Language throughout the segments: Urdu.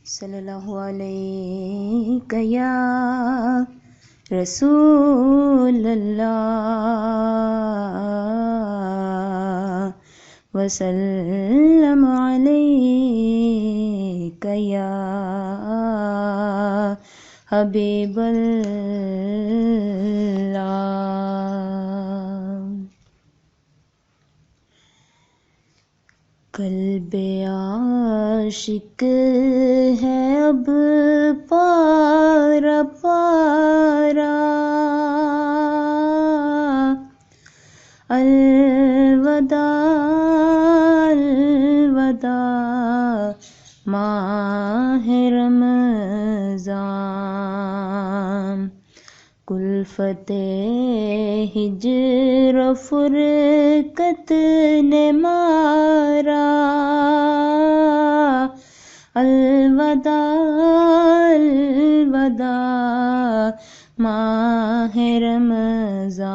صلی اللہ علیہ یا رسول اللہ وسلم علیک یا حبیب اللہ۔ قلب عاشق ہے اب پارا پارا، الوداع الوداع ماہ رمضان، کلفت ہجر و فرقت نے مارا، الوداع الوداع ماہ رمضان،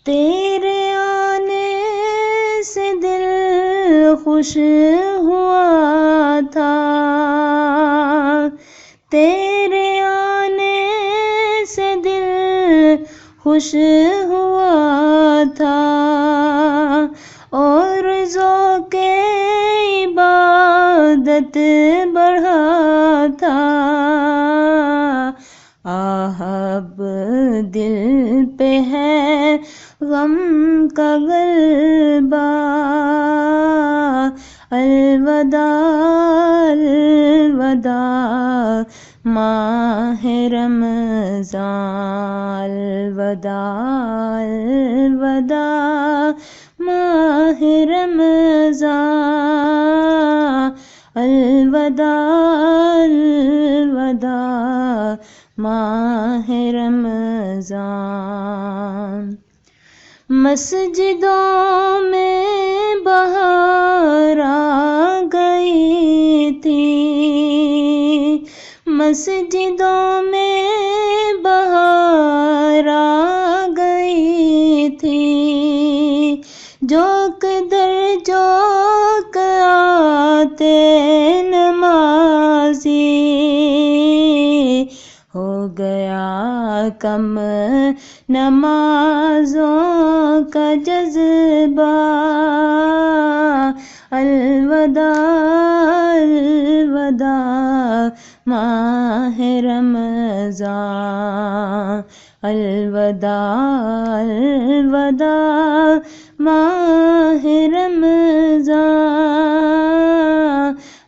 تیرے آنے سے دل خوش ہوا تھا، تیرے آنے سے دل خوش ہوا تھا، اور ذوق عبادت بڑھا تھا، آہ اب دل پہ ہے غم کا غلبہ، الوداع الوداع ماہ رمضان، الوداع الوداع ماہ رمضان، الوداع الوداع ماہ رمضان، مسجدوں میں بہار آ گئی تھی، مسجدوں میں بہار آ گئی تھی، جوک در جوک آتے نمازی، ہو گیا کم نمازوں کا جذبہ، الوداع الوداع ماہ رمضان، الوداع الوداع ماہ رمضان،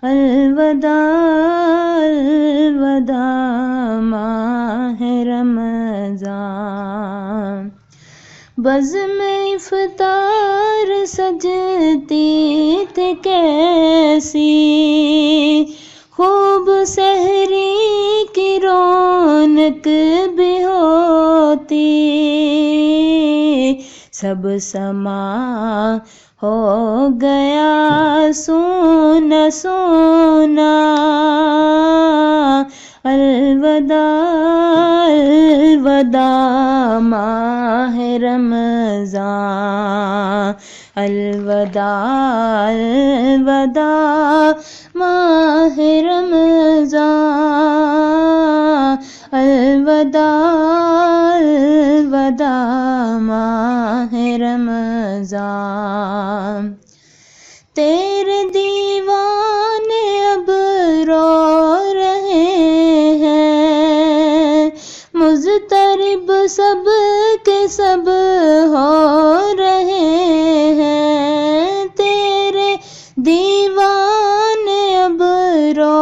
الوداع الوداع ماہ رمضان، بزم افطار سجتی تھی کیسی، خوب سحری کی رونق بھی ہوتی، سب سما ہو گیا سونا سونا، الوداع الوداع ماہ رمضان، الوداع الوداع ماہ رمضان، الوداع الوداع ماہ رمضان، تیرے دیوانے اب رو رہے ہیں، مضطرب سب کے سب ہو رہے ہیں، تیرے دیوانے اب رو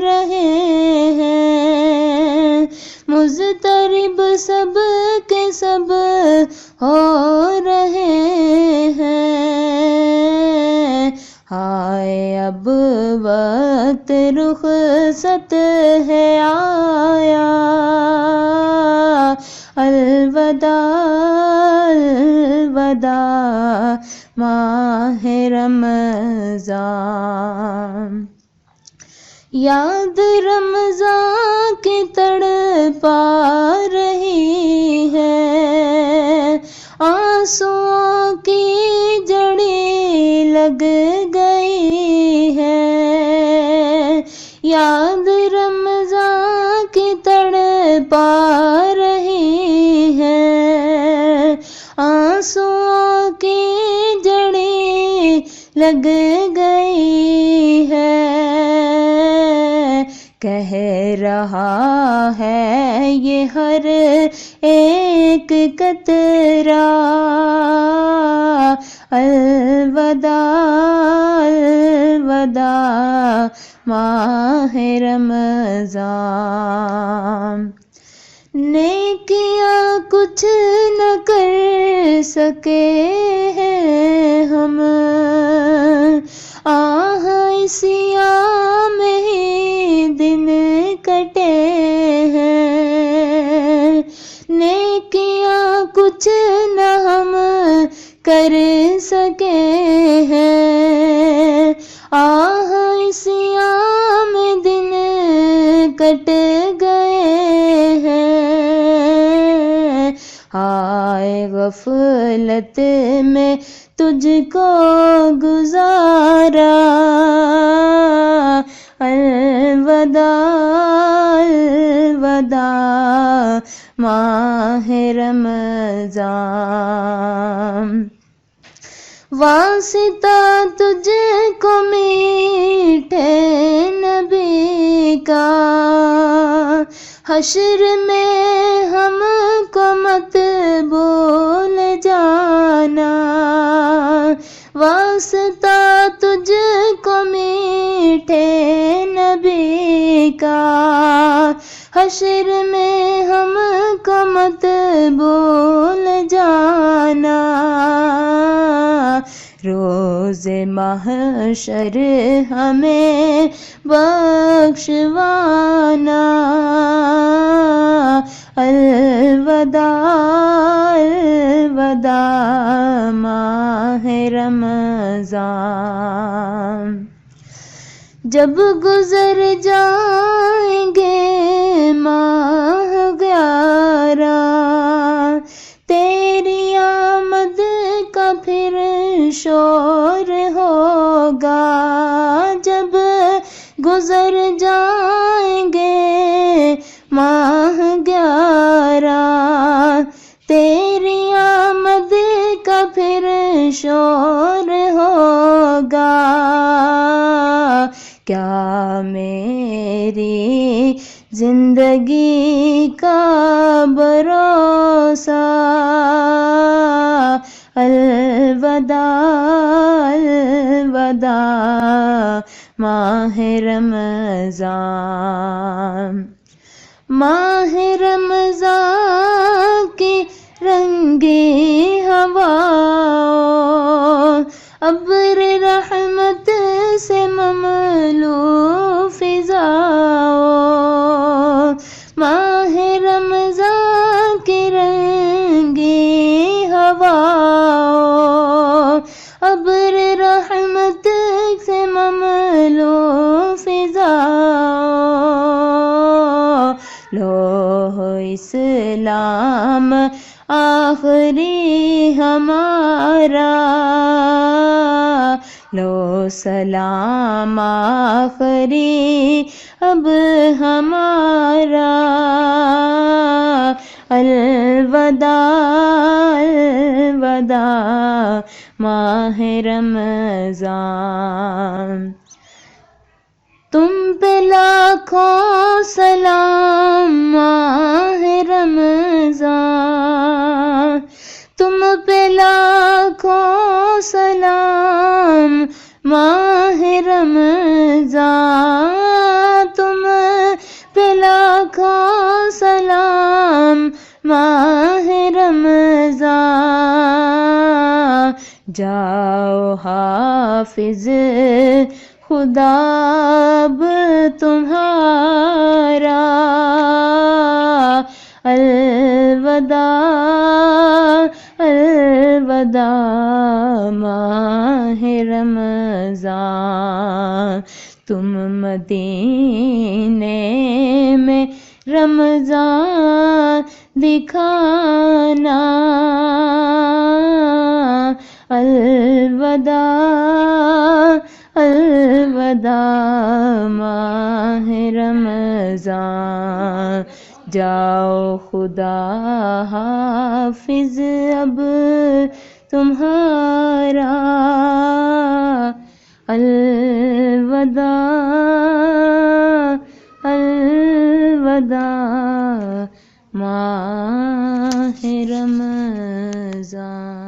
رہے ہیں، مضطرب سب کے سب ہو رہے ہیں، ہائے اب وقت رخصت ہے آیا، الوداع الوداع ماہ رمضان، یاد رمضان کی تڑپا رہی ہے، آنسوؤں کی جڑی لگ گئی ہے، پا رہی ہے، آنسوؤں کی جڑیں لگ گئی ہے، کہہ رہا ہے یہ ہر ایک قطرہ الوداع الوداع ماہ رمضان۔ نیکیاں کچھ نہ کر سکے ہیں ہم، آہ اس ایام ہی دن کٹے ہیں، نیکیاں کچھ نہ ہم کر سکے ہیں، آہ اس ایام دن کٹ گئے ہیں، ہائے غفلت میں تجھ کو گزارا الوداع الوداع ماہ رمضان۔ واسطہ تجھ کو میٹھے نبی کا، حشر میں ہم کو مت بھول جانا، واسطہ تجھ کو میٹھے نبی کا، حشر میں ہم کو مت بھول جانا، روز محشر ہمیں بخشوانا الوداع الوداع ماہ رمضان۔ جب گزر جائیں گے ماہ 11 تیری آمد کا پھر شور ہوگا، جب گزر جائیں گے ماہ 11 تیری آمد کا پھر شور ہوگا، کیا میری زندگی کا بھروسہ الوداع الوداع ماہ رمضان۔ ماہ رمضان کی رنگی ہواؤں، ابر رحمت سے مملو فضاؤں، ماہ رمضان کی رنگی ہواؤں، ابر رحمت سے مملو فضاؤں، لوح اسلام آخری ہمارا، لو سلام آخری اب ہمارا، الوداع الوداع ماہ رمضان۔ تم پہ لاکھوں سلام ماہ رمضان، تم پہ لاکھوں سلام ماہ رمضان، تم پہ لاکھوں سلام ماہ رمضان، جاؤ حافظ خدا اب تمہارا، الوداع الوداع ماہ رمضان۔ تم مدینے میں رمضان دکھانا، الوداع الوداع ماہ رمضان۔ جاؤ خدا حافظ اب تمہارا، الوداع الوداع ماہ رمضان۔